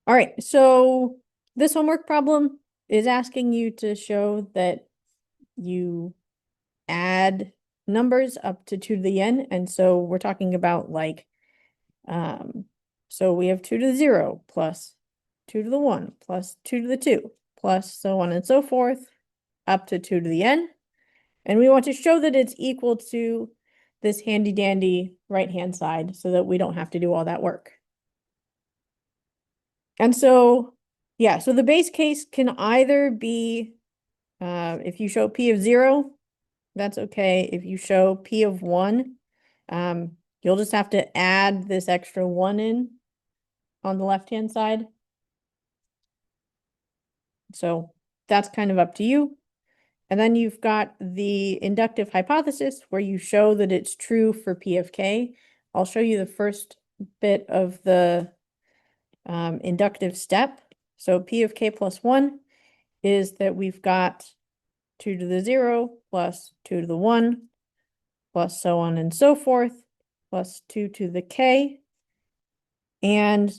All right, so this homework problem is asking you to show that you add numbers up to 2 to the n. And so we're talking about like, um, so we have 2 to the 0 plus 2 to the 1 plus 2 to the 2 plus so on and so forth up to 2 to the n. And we want to show that it's equal to this handy dandy right-hand side so that we don't have to do all that work. And so, yeah, so the base case can either be, if you show p of 0, that's okay. If you show p of 1, you'll just have to add this extra 1 in on the left-hand side. So that's kind of up to you. And then you've got the inductive hypothesis where you show that it's true for p of k. I'll show you the first bit of the inductive step. So p of k plus 1 is that we've got 2 to the 0 plus 2 to the 1 plus so on and so forth plus 2 to the k. And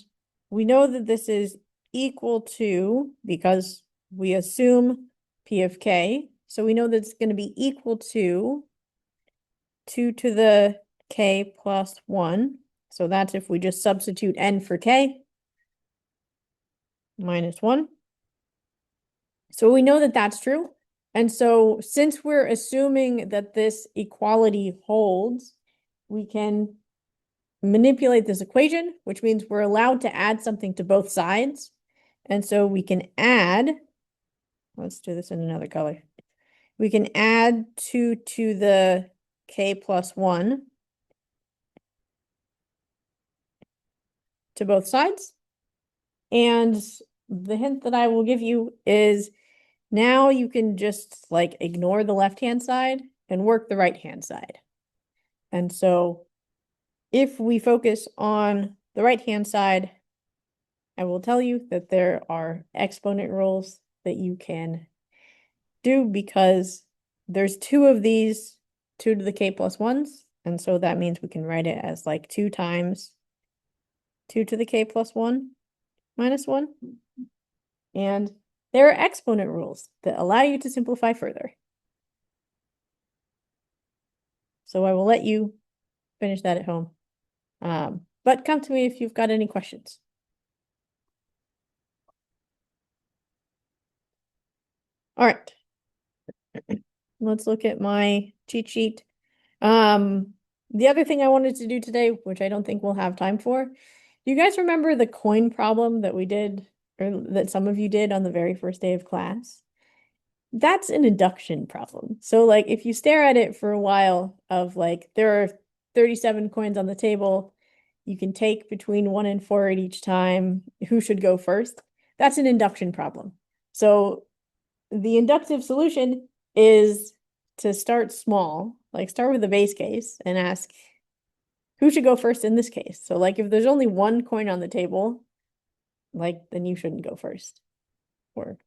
we know that this is equal to, because we assume p of k, so we know that it's going to be equal to 2 to the k plus 1. So that's if we just substitute n for k minus 1. So we know that that's true. And so since we're assuming that this equality holds, we can manipulate this equation, which means we're allowed to add something to both sides. And so we can add, let's do this in another color. We can add 2 to the k plus 1 to both sides. And the hint that I will give you is now you can just like ignore the left-hand side and work the right-hand side. And so if we focus on the right-hand side, I will tell you that there are exponent rules that you can do because there's 2 of these 2 to the k plus 1s. And so that means we can write it as like 2 times 2 to the k plus 1 minus 1. And there are exponent rules that allow you to simplify further. So I will let you finish that at home. But come to me if you've got any questions. All right. Let's look at my cheat sheet. The other thing I wanted to do today, which I don't think we'll have time for, do you guys remember the coin problem that we did, or that some of you did on the very first day of class? That's an induction problem. So like if you stare at it for a while of like there are 37 coins on the table, you can take between 1 and 4 at each time. Who should go first? That's an induction problem. So the inductive solution is to start small, like start with the base case and ask who should go first in this case. So like if there's only 1 coin on the table, like then you shouldn't go first. Or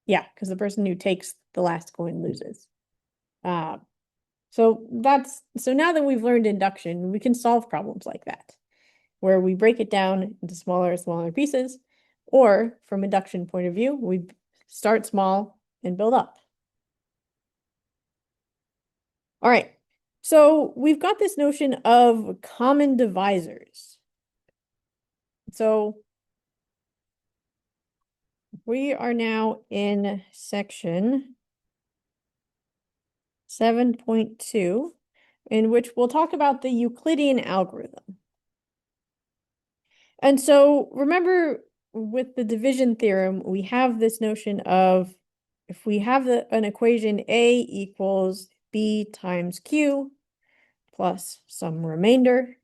yeah, because the person who takes the last coin loses. So now that we've learned induction, we can solve problems like that, where we break it down into smaller and smaller pieces, or from induction point of view, we start small and build up. All right, so we've got this notion of common divisors. So we are now in section 7.2, in which we'll talk about the Euclidean algorithm. And so remember with the division theorem, we have this notion of if we have an equation A equals B times Q plus some remainder,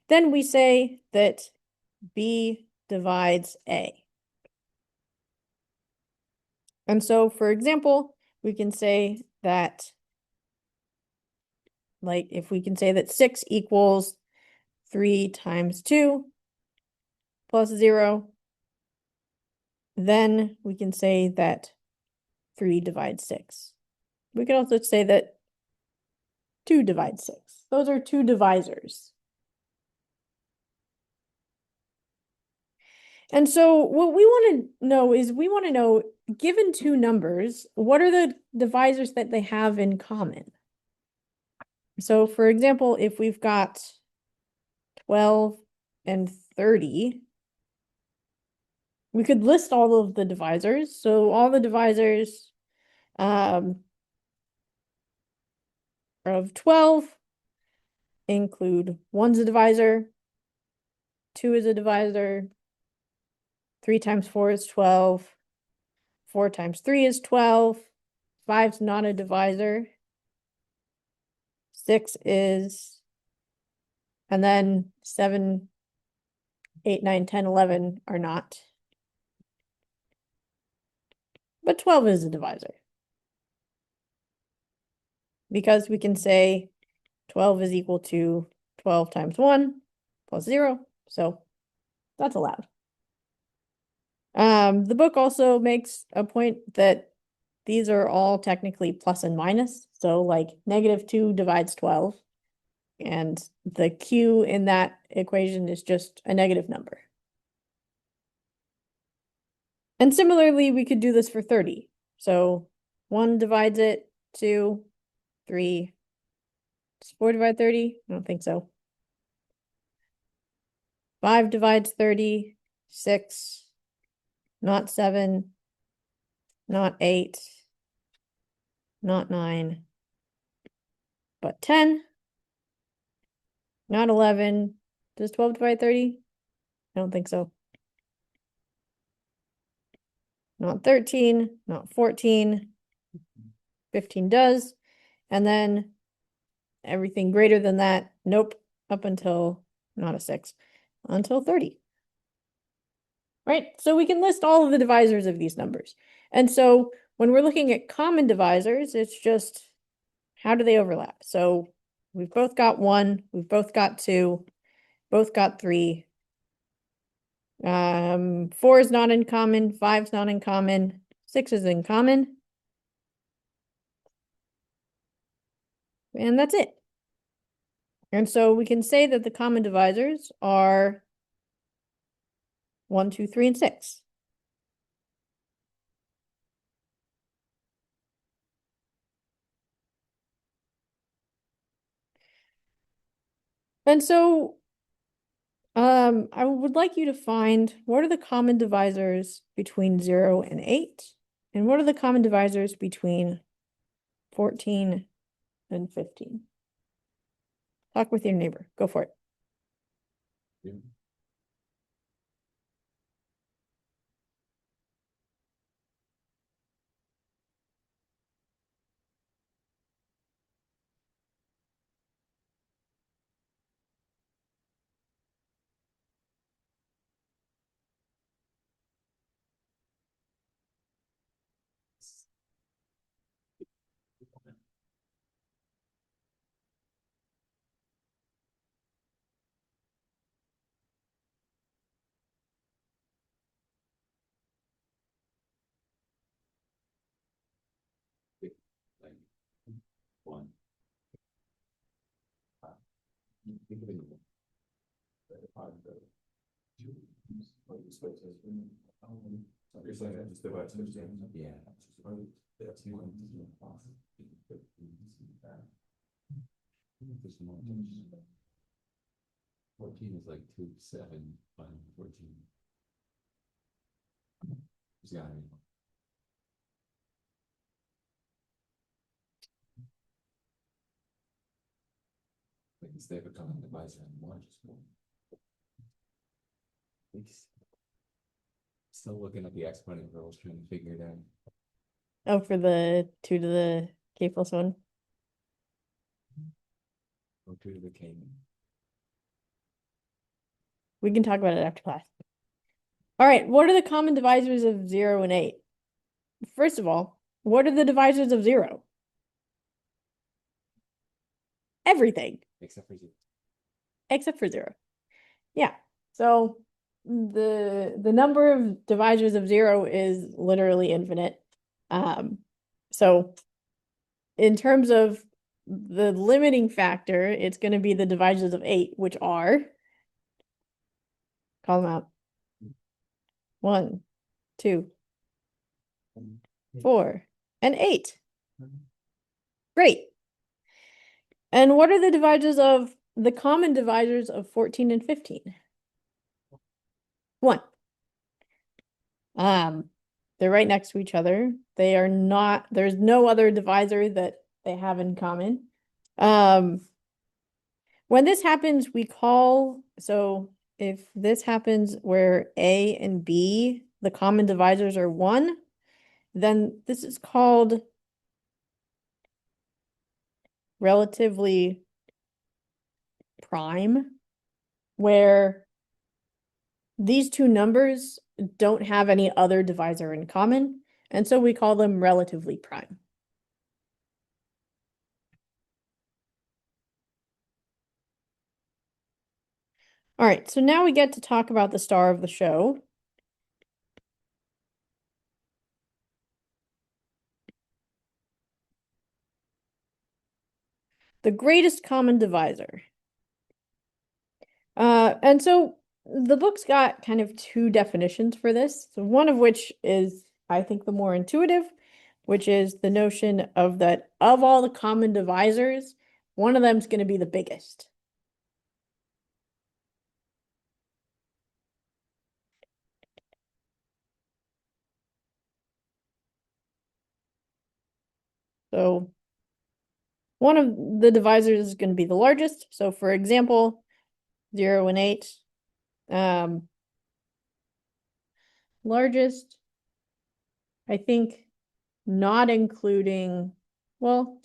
then we say that B divides A. And so, for example, we can say that, like, if we can say that 6 equals 3 times 2 plus 0, then we can say that 3 divides 6. We can also say that 2 divides 6. Those are 2 divisors. And so what we want to know is we want to know, given two numbers, what are the divisors that they have in common? So for example, if we've got 12 and 30, we could list all of the divisors. So all the divisors of 12 include 1's a divisor, 2 is a divisor, 3 times 4 is 12, 4 times 3 is 12, 5's not a divisor, 6 is, and then 7, 8, 9, 10, 11 are not. But 12 is a divisor. Because we can say 12 is equal to 12 times 1 plus 0. So that's allowed. The book also makes a point that these are all technically plus and minus. So like -2 divides 12. And the q in that equation is just a negative number. And similarly, we could do this for 30. So 1 divides it, 2, 3. Does 4 divide 30? I don't think so. 5 divides 30, 6, not 7, not 8, not 9, but 10, not 11. Does 12 divide 30? I don't think so. Not 13, not 14, 15 does. And then everything greater than that, nope, up until, not a 6, until 30. Right? So we can list all of the divisors of these numbers. And so when we're looking at common divisors, it's just how do they overlap? So we've both got 1, we've both got 2, both got 3. 4 is not in common, 5 is not in common, 6 is in common. And that's it. And so we can say that the common divisors are 1, 2, 3, and 6. And so I would like you to find what are the common divisors between 0 and 8, and what are the common divisors between 14 and 15. Talk with your neighbor. Go for it. Yeah. Like 1. Think of it. You're saying that just divides 15? Yeah. That's 14 is like 2, 7, 5, 14. Yeah. Like instead of a common divisor and 1, just 1. Still looking at the exponent rules, trying to figure it out. Oh, for the 2 to the k plus 1. Or 2 to the k. We can talk about it after class. All right, what are the common divisors of 0 and 8? First of all, what are the divisors of 0? Everything. Except for 0. Except for 0. Yeah. So the number of divisors of 0 is literally infinite. So in terms of the limiting factor, it's going to be the divisors of 8, which are, call them out. 1, 2, 4, and 8. Great. And what are the common divisors of 14 and 15? 1. They're right next to each other. There's no other divisor that they have in common. When this happens, if this happens where A and B, the common divisors are 1, then this is called relatively prime, where these two numbers don't have any other divisor in common, and so we call them relatively prime. All right, so now we get to talk about the star of the show. The greatest common divisor. And so the book's got kind of two definitions for this. So one of which is, I think, the more intuitive, which is the notion of that of all the common divisors, one of them is going to be the biggest. So one of the divisors is going to be the largest. So for example, 0 and 8, largest, I think, not including, well,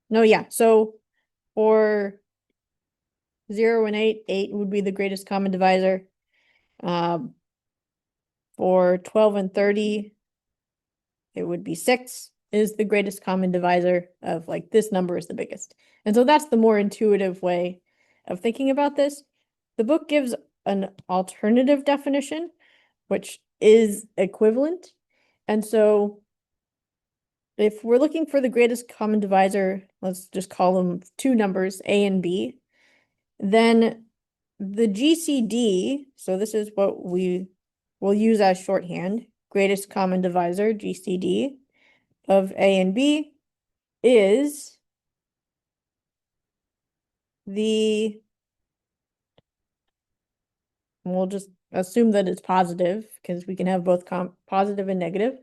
no, yeah. So for 0 and 8, 8 would be the greatest common divisor. For 12 and 30, it would be 6 is the greatest common divisor of like this number is the biggest. And so that's the more intuitive way of thinking about this. The book gives an alternative definition, which is equivalent. And so if we're looking for the greatest common divisor, let's just call them two numbers, A and B, then the GCD, so this is what we will use as shorthand, greatest common divisor, GCD, of A and B is we'll just assume that it's positive because we can have both positive and negative.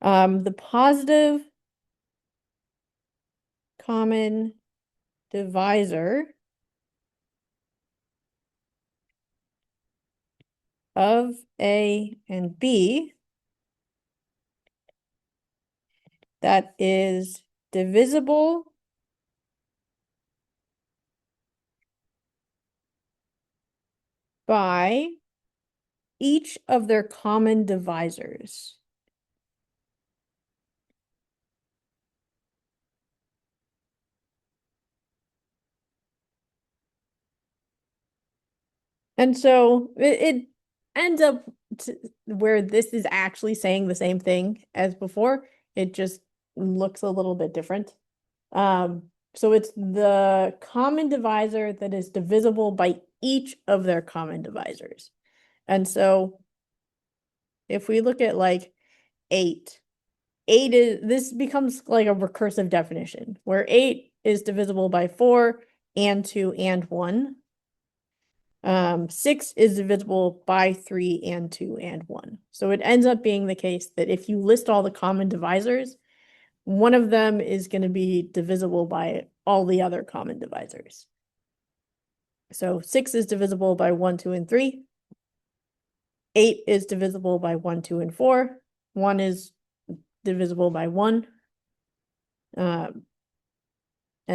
The positive common divisor of A and B that is divisible by each of their common divisors. And so it ends up where this is actually saying the same thing as before. It just looks a little bit different. So it's the common divisor that is divisible by each of their common divisors. And so if we look at like 8, this becomes like a recursive definition where 8 is divisible by 4 and 2 and 1. 6 is divisible by 3 and 2 and 1. So it ends up being the case that if you list all the common divisors, one of them is going to be divisible by all the other common divisors. So 6 is divisible by 1, 2, and 3. 8 is divisible by 1, 2, and 4. 1 is divisible by 1. And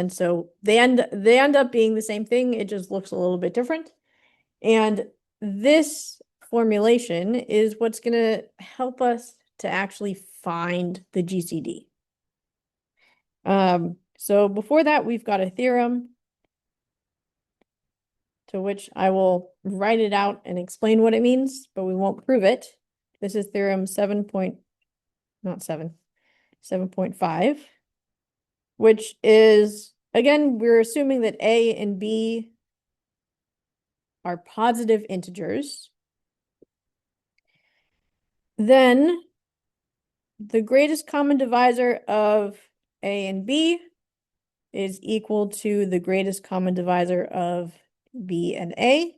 so they end up being the same thing. It just looks a little bit different. And this formulation is what's going to help us to actually find the GCD. So before that, we've got a theorem to which I will write it out and explain what it means, but we won't prove it. This is theorem 7.5, which is, again, we're assuming that A and B are positive integers, then the greatest common divisor of A and B is equal to the greatest common divisor of B and A,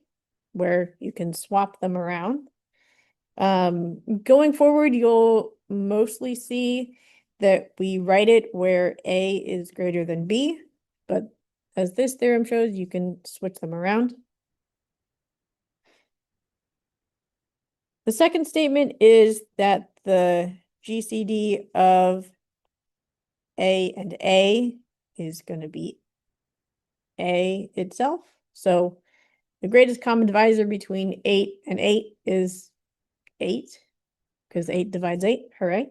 where you can swap them around. Going forward, you'll mostly see that we write it where A is greater than B, but as this theorem shows, you can switch them around. The second statement is that the GCD of A and A is going to be A itself. So the greatest common divisor between 8 and 8 is 8, because 8 divides 8. Hooray.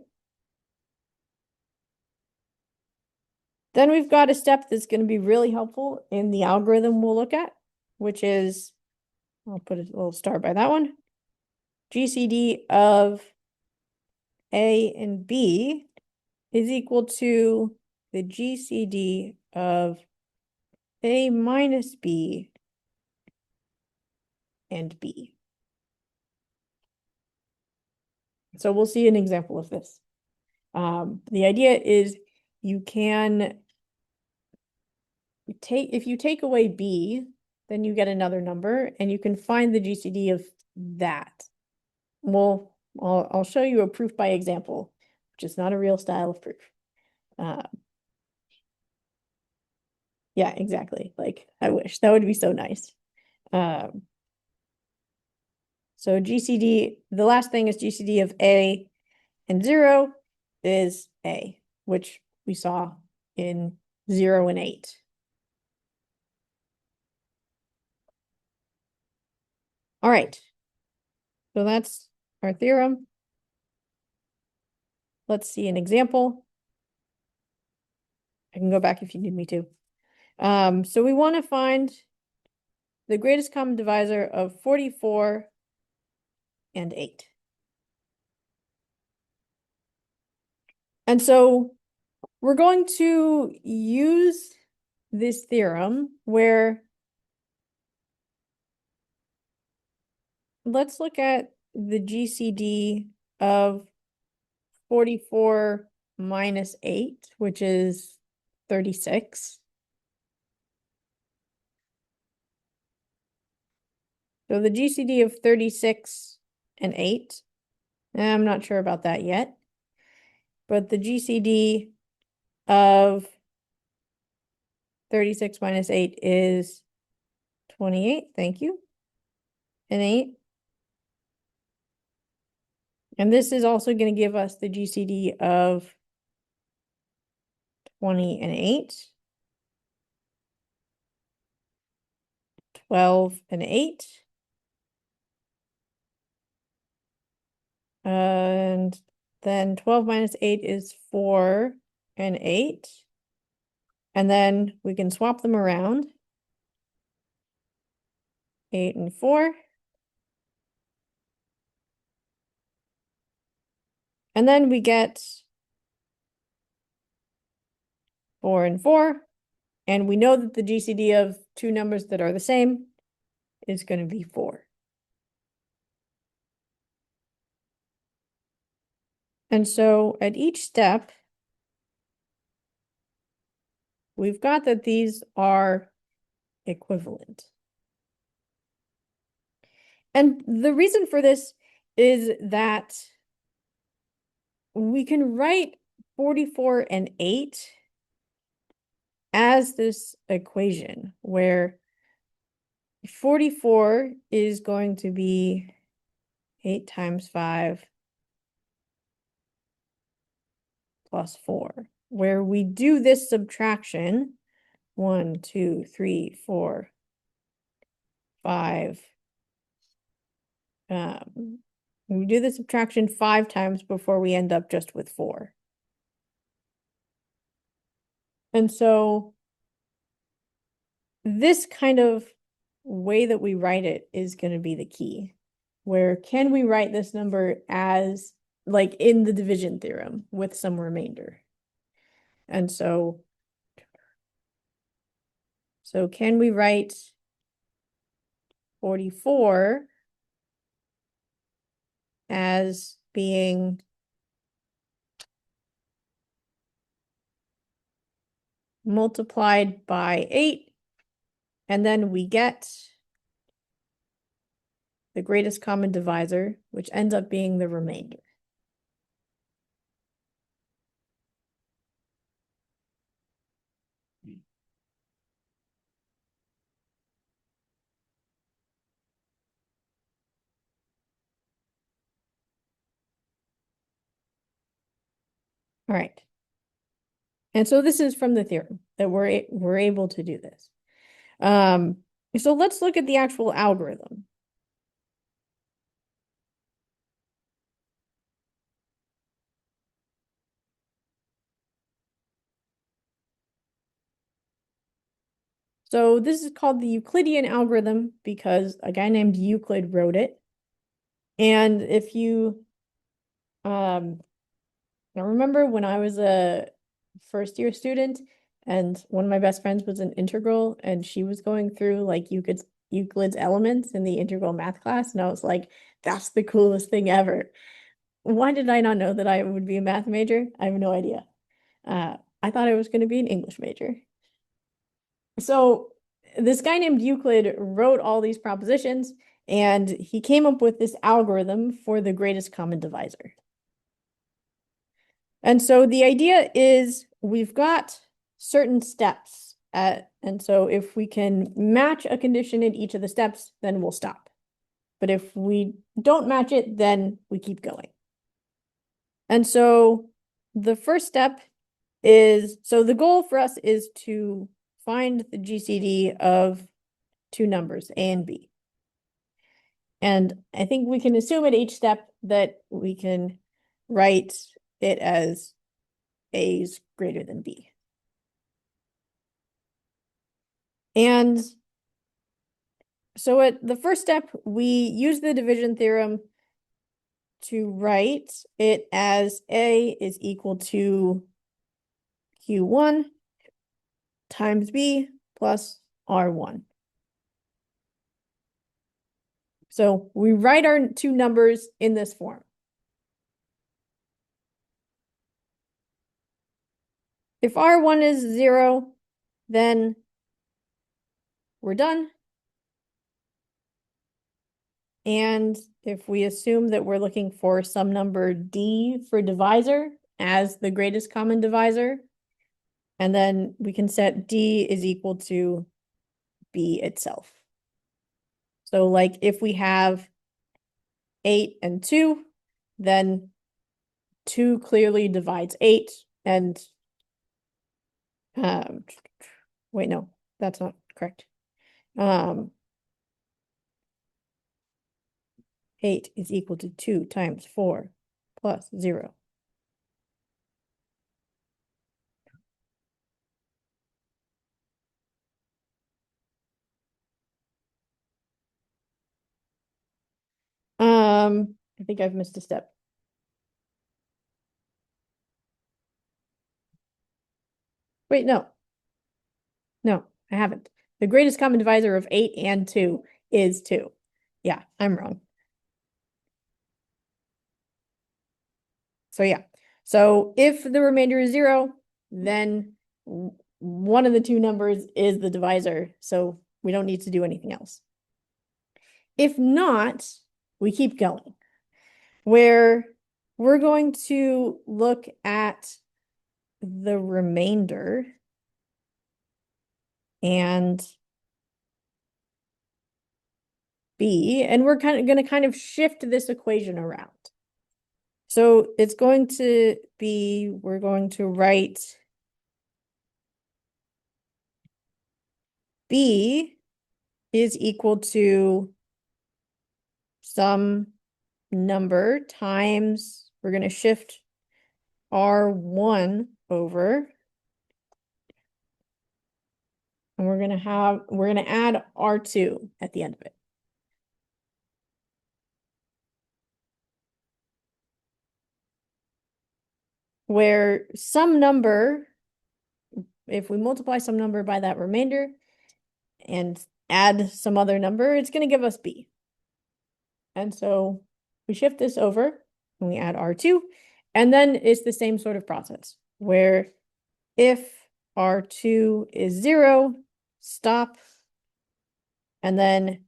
Then we've got a step that's going to be really helpful in the algorithm we'll look at, which is, I'll put a little star by that one, GCD of A and B is equal to the GCD of A minus B and B. So we'll see an example of this. The idea is you can if you take away B, then you get another number, and you can find the GCD of that. Well, I'll show you a proof by example, which is not a real style of proof. Yeah, exactly. Like, I wish. That would be so nice. So GCD, the last thing is GCD of A and 0 is A, which we saw in 0 and 8. All right. So that's our theorem. Let's see an example. I can go back if you need me to. So we want to find the greatest common divisor of 44 and 8. And so we're going to use this theorem where, let's look at the GCD of 44 minus 8, which is 36. So the GCD of 36 and 8, I'm not sure about that yet, but the GCD of 36 minus 8 is 28, thank you, and 8. And this is also going to give us the GCD of 20 and 8, 12 and 8, and then 12 minus 8 is 4 and 8. And then we can swap them around. 8 and 4. And then we get 4 and 4. And we know that the GCD of two numbers that are the same is going to be 4. And so at each step, we've got that these are equivalent. And the reason for this is that we can write 44 and 8 as this equation where 44 is going to be 8 times 5 plus 4, where we do this subtraction 1, 2, 3, 4, 5. We do the subtraction 5 times before we end up just with 4. And so this kind of way that we write it is going to be the key. Where can we write this number as, like, in the division theorem with some remainder? And so can we write 44 as being multiplied by 8, and then we get the greatest common divisor, which ends up being the remainder. All right. And so this is from the theorem that we're able to do this. So let's look at the actual algorithm. So this is called the Euclidean algorithm because a guy named Euclid wrote it. And if you I remember when I was a first year student and one of my best friends was an integral and she was going through like Euclid's elements in the integral math class, and I was like, that's the coolest thing ever. Why did I not know that I would be a math major? I have no idea. I thought I was going to be an English major. So this guy named Euclid wrote all these propositions and he came up with this algorithm for the greatest common divisor. And so the idea is we've got certain steps and so if we can match a condition in each of the steps, then we'll stop. But if we don't match it, then we keep going. And so the first step is, so the goal for us is to find the GCD of two numbers, A and B. And I think we can assume at each step that we can write it as A is greater than B. And so at the first step, we use the division theorem to write it as A is equal to Q1 times B plus R1. So we write our two numbers in this form. If R1 is 0, then we're done. And if we assume that we're looking for some number D for divisor as the greatest common divisor, and then we can set D is equal to B itself. So like if we have 8 and 2, then 2 clearly divides 8 and wait, no, that's not correct. 8 is equal to 2 times 4 plus 0. I think I've missed a step. Wait, no. No, I haven't. The greatest common divisor of 8 and 2 is 2. Yeah, I'm wrong. So yeah. So if the remainder is 0, then one of the two numbers is the divisor, so we don't need to do anything else. If not, we keep going, where we're going to look at the remainder and B, and we're going to kind of shift this equation around. So it's going to be, we're going to write B is equal to some number times, we're going to shift R1 over, and we're going to add R2 at the end of it. Where some number, if we multiply some number by that remainder, and add some other number, it's going to give us b. And so we shift this over and we add R2, and then it's the same sort of process where if R2 is 0, stop, and then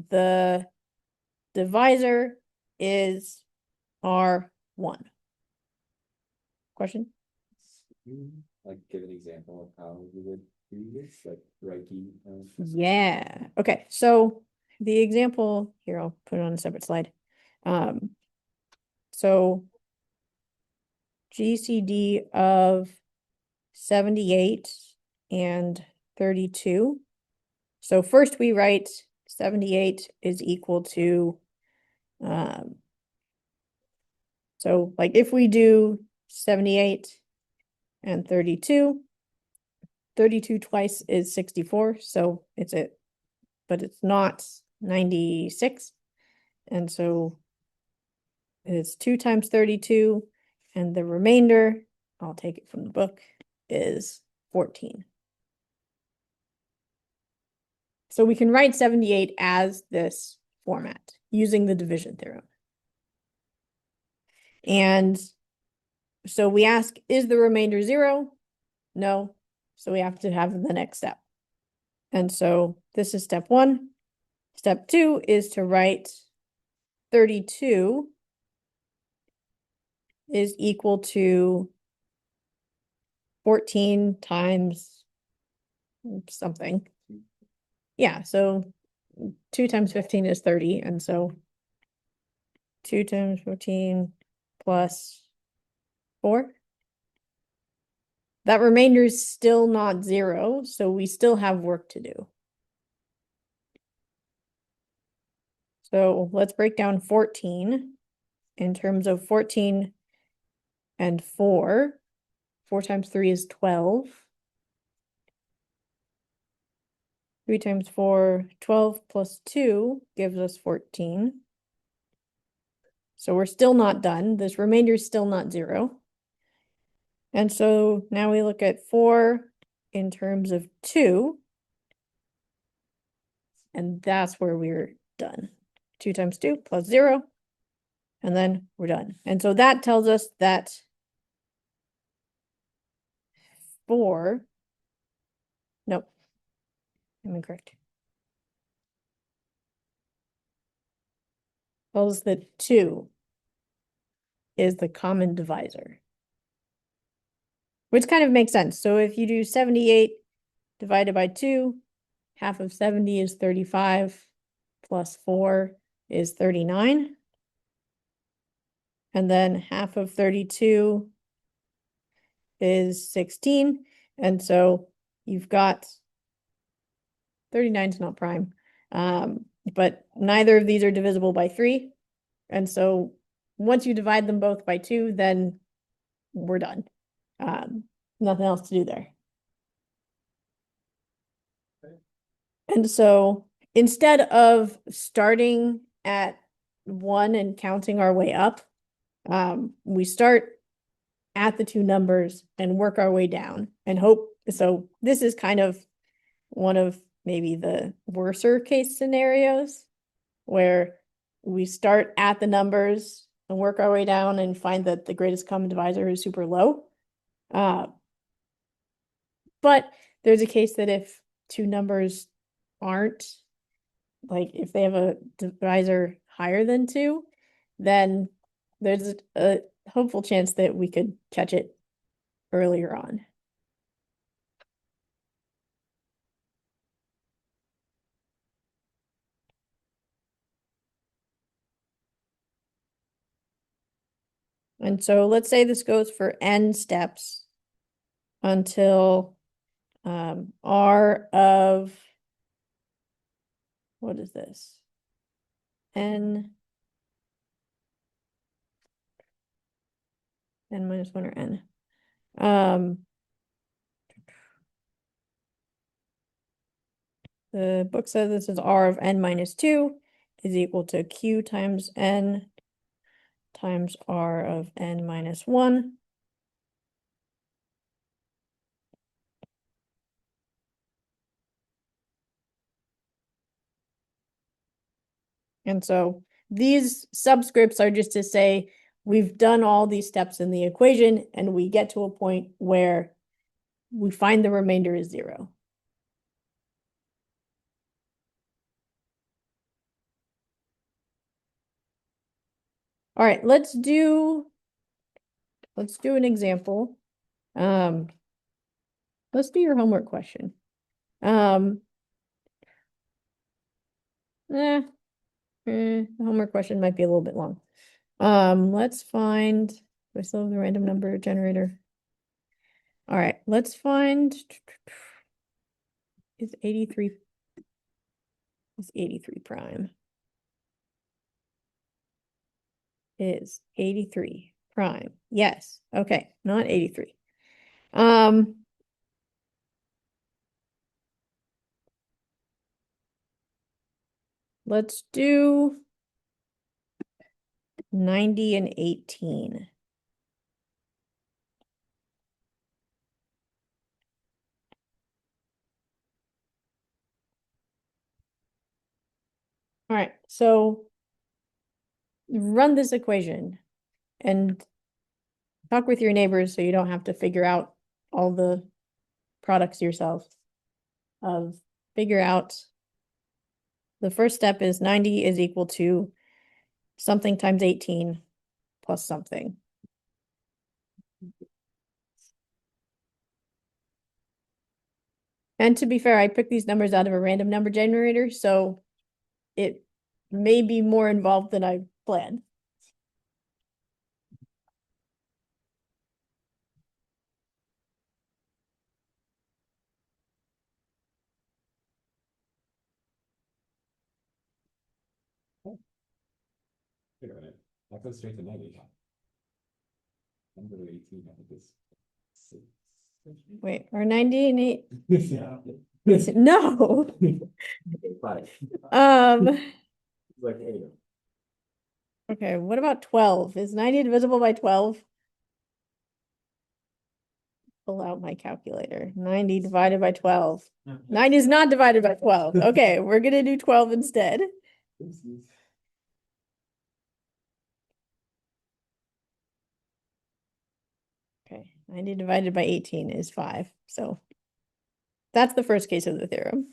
the divisor is R1. Question? Like give an example of how you would do this, like Reiki. Yeah. Okay. So the example here, I'll put it on a separate slide. So GCD of 78 and 32. So first we write 78 is equal to, so like if we do 78 and 32, 32 twice is 64. So it's it, but it's not 96. And so it's 2 times 32, and the remainder, I'll take it from the book, is 14. So we can write 78 as this format using the division theorem. And so we ask, is the remainder 0? No. So we have to have the next step. And so this is step 1. Step 2 is to write 32 is equal to 14 times something. Yeah, so 2 times 15 is 30, and so 2 times 14 plus 4. That remainder is still not 0, so we still have work to do. So let's break down 14 in terms of 14 and 4. 4 times 3 is 12. 3 times 4, 12 plus 2 gives us 14. So we're still not done. This remainder is still not 0. And so now we look at 4 in terms of 2. And that's where we're done. 2 times 2 plus 0. And then we're done. And so that tells us that 4, nope, I'm incorrect. Tells us that 2 is the common divisor. Which kind of makes sense. So if you do 78 divided by 2, half of 70 is 35, plus 4 is 39. And then half of 32 is 16. And so you've got 39 is not prime. But neither of these are divisible by 3. And so once you divide them both by 2, then we're done. Nothing else to do there. And so instead of starting at 1 and counting our way up, we start at the 2 numbers and work our way down and hope. So this is kind of one of maybe the worser case scenarios where we start at the numbers and work our way down and find that the greatest common divisor is super low. But there's a case that if 2 numbers aren't, like if they have a divisor higher than 2, then there's a hopeful chance that we could catch it earlier on. And so let's say this goes for n steps until r of, what is this? N minus 1 or n. The book says this is r of n minus 2 is equal to q times n times r of n minus 1. And so these subscripts are just to say we've done all these steps in the equation and we get to a point where we find the remainder is 0. All right, let's do an example. Let's do your homework question. The homework question might be a little bit long. Let's find, do I still have the random number generator? All right, let's find, is 83 prime? Is 83 prime? Yes. Okay, not 83. Let's do 90 and 18. All right, so run this equation and talk with your neighbors so you don't have to figure out all the products yourself. Figure out the first step is 90 is equal to something times 18 plus something. And to be fair, I picked these numbers out of a random number generator, so it may be more involved than I planned. Wait a minute. That goes straight to 90. Number 18, I think is 6. Wait, are 90 and 8? Yeah. No. 5. Like 8. Okay, what about 12? Is 90 divisible by 12? Pull out my calculator. 90 divided by 12. 90 is not divided by 12. Okay, we're gonna do 12 instead. Okay, 90 divided by 18 is 5. So that's the first case of the theorem.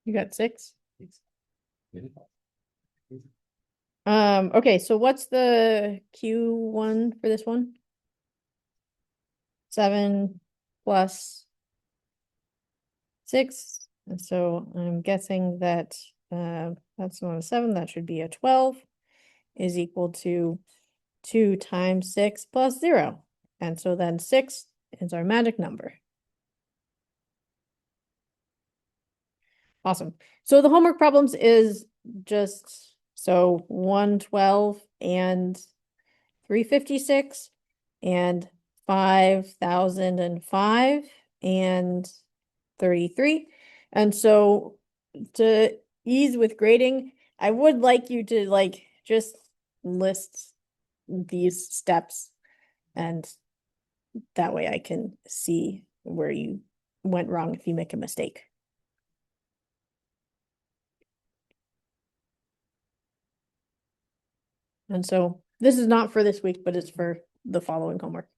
You got 6? Okay, so what's the Q1 for this one? 7 plus 6. And so I'm guessing that that's not a 7, that should be a 12 is equal to 2 times 6 plus 0. And so then 6 is our magic number. Awesome. So the homework problems is just so 112 and 356 and 5005 and 33. And so to ease with grading, I would like you to like just list these steps, and that way I can see where you went wrong if you make a mistake. And so this is not for this week, but it's for the following homework.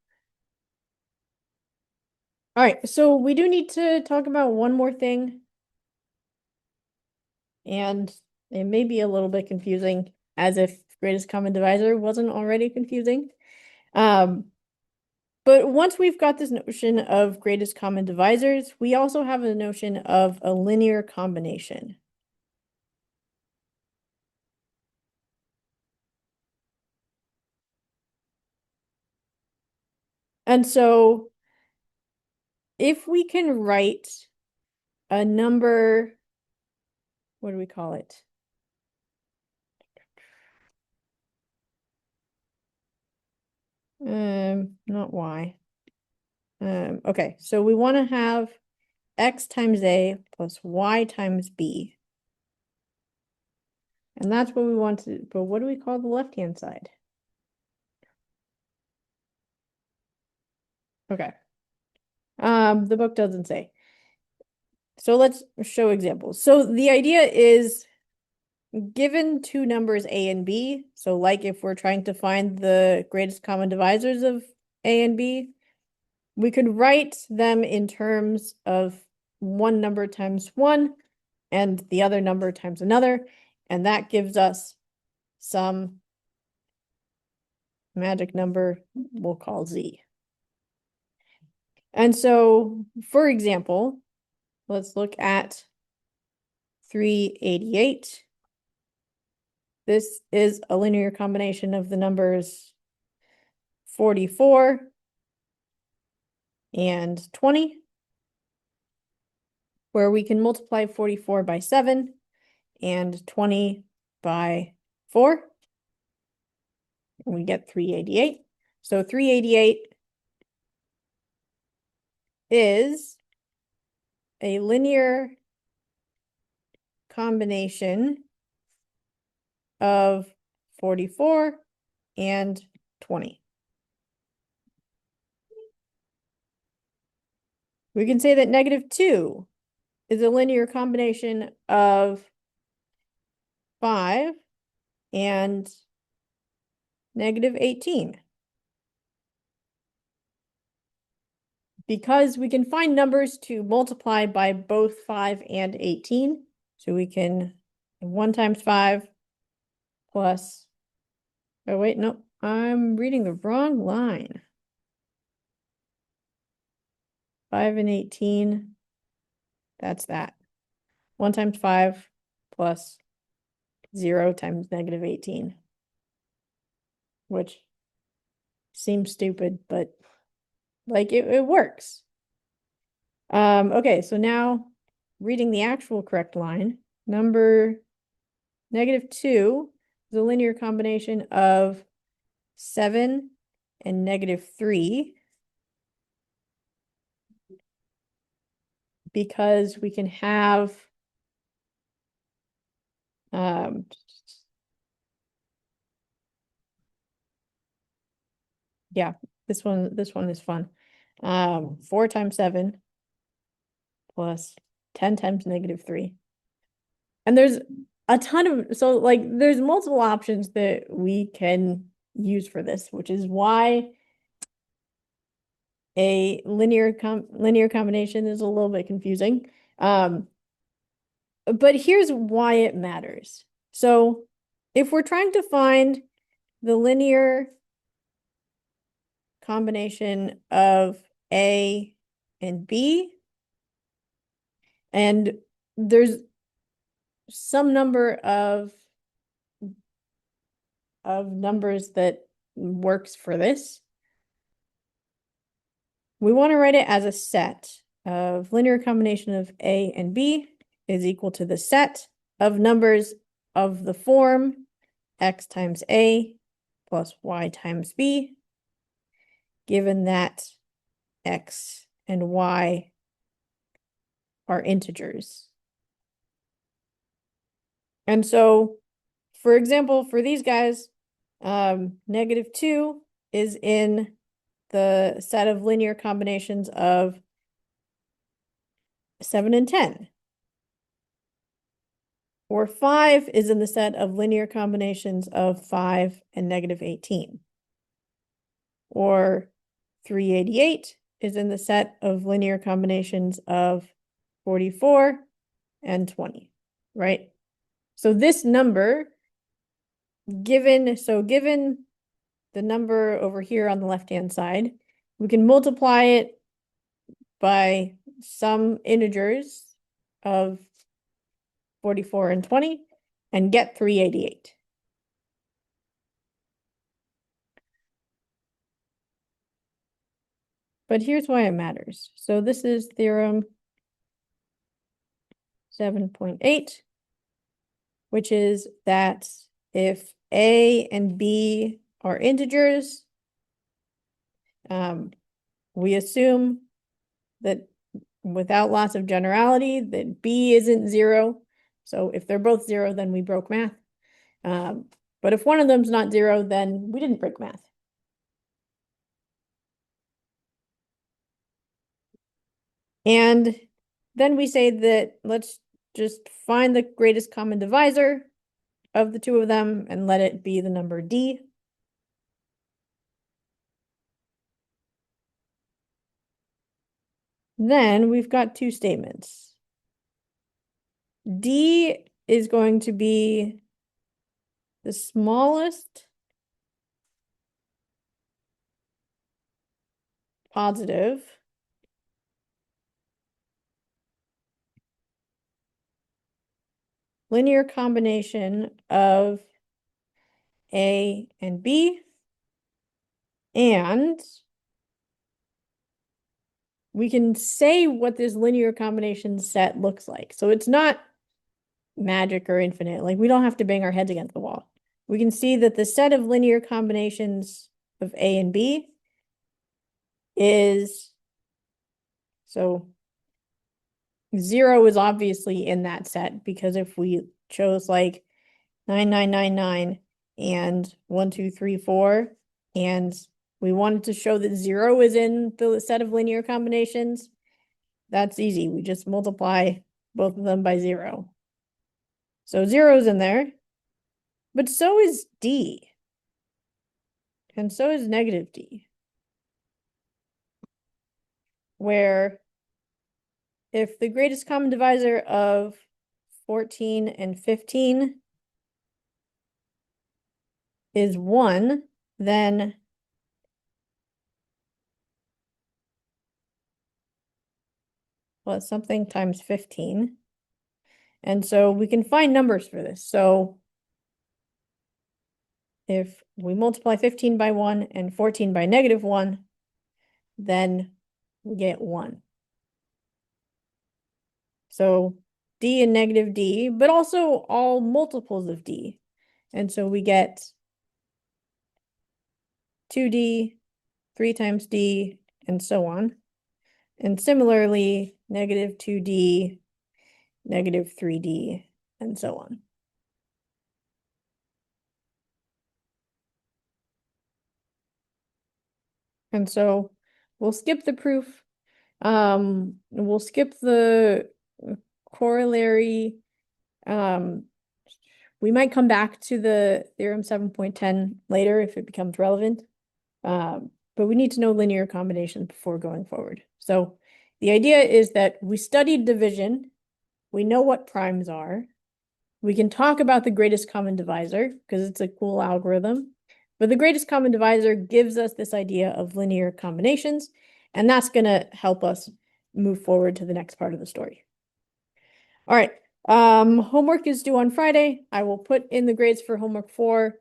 All right, so we do need to talk about one more thing, and it may be a little bit confusing, as if greatest common divisor wasn't already confusing. Um, but once we've got this notion of greatest common divisors, we also have a notion of a linear combination. And so if we can write a number, what do we call it? Not y. Okay, so we want to have x times a plus y times b. And that's what we want to, but what do we call the left-hand side? Okay. The book doesn't say. So let's show examples. So the idea is given two numbers a and b, so like if we're trying to find the greatest common divisors of a and b, we could write them in terms of one number times one and the other number times another, and that gives us some magic number we'll call z. And so, for example, let's look at 388. This is a linear combination of the numbers 44 and 20, where we can multiply 44 by 7 and 20 by 4, and we get 388. So 388 is a linear combination of 44 and 20. We can say that -2 is a linear combination of 5 and -18. Because we can find numbers to multiply by both 5 and 18. So we can 1 times 5 plus, oh wait, no, I'm reading the wrong line. 5 and 18, that's that. 1 times 5 plus 0 times -18, which seems stupid, but like it works. Okay, so now reading the actual correct line, number -2 is a linear combination of 7 and -3, because we can have yeah, this one is fun. 4 times 7 plus 10 times -3. And there's a ton of, so like there's multiple options that we can use for this, which is why a linear combination is a little bit confusing. But here's why it matters. So if we're trying to find the linear combination of A and B, and there's some number of numbers that works for this, we want to write it as a set of linear combination of A and B is equal to the set of numbers of the form x times A plus y times B, given that x and y are integers. And so, for example, for these guys, -2 is in the set of linear combinations of 7 and 10. Or 5 is in the set of linear combinations of 5 and -18. Or 388 is in the set of linear combinations of 44 and 20, right? So this number, given the number over here on the left-hand side, we can multiply it by some integers of 44 and 20 and get 388. But here's why it matters. So this is theorem 7.8, which is that if A and B are integers, we assume that without loss of generality, that B isn't 0. So if they're both 0, then we broke math. But if one of them's not 0, then we didn't break math. And then we say that let's just find the greatest common divisor of the two of them and let it be the number D. Then we've got two statements. D is going to be the smallest positive linear combination of A and B, and we can say what this linear combination set looks like. So it's not magic or infinite. Like, we don't have to bang our heads against the wall. We can see that the set of linear combinations of A and B is, so 0 is obviously in that set, because if we chose like 9999 and 1, 2, 3, 4, and we wanted to show that 0 is in the set of linear combinations, that's easy. We just multiply both of them by 0. So 0 is in there, but so is D, and so is negative D, where if the greatest common divisor of 14 and 15 is 1, then well, it's something times 15. And so we can find numbers for this. So if we multiply 15 by 1 and 14 by negative 1, then we get 1. So D and negative D, but also all multiples of D. And so we get 2D, 3 times D, and so on. And similarly, negative 2D, negative 3D, and so on. And so we'll skip the proof. We'll skip the corollary. We might come back to the theorem 7.10 later if it becomes relevant. But we need to know linear combinations before going forward. So the idea is that we studied division. We know what primes are. We can talk about the greatest common divisor because it's a cool algorithm. But the greatest common divisor gives us this idea of linear combinations, and that's going to help us move forward to the next part of the story. All right. Homework is due on Friday. I will put in the grades for homework 4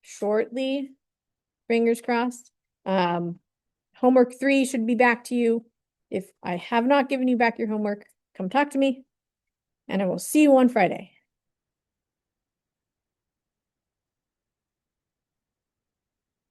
shortly. Fingers crossed. Homework 3 should be back to you. If I have not given you back your homework, come talk to me, and I will see you on Friday.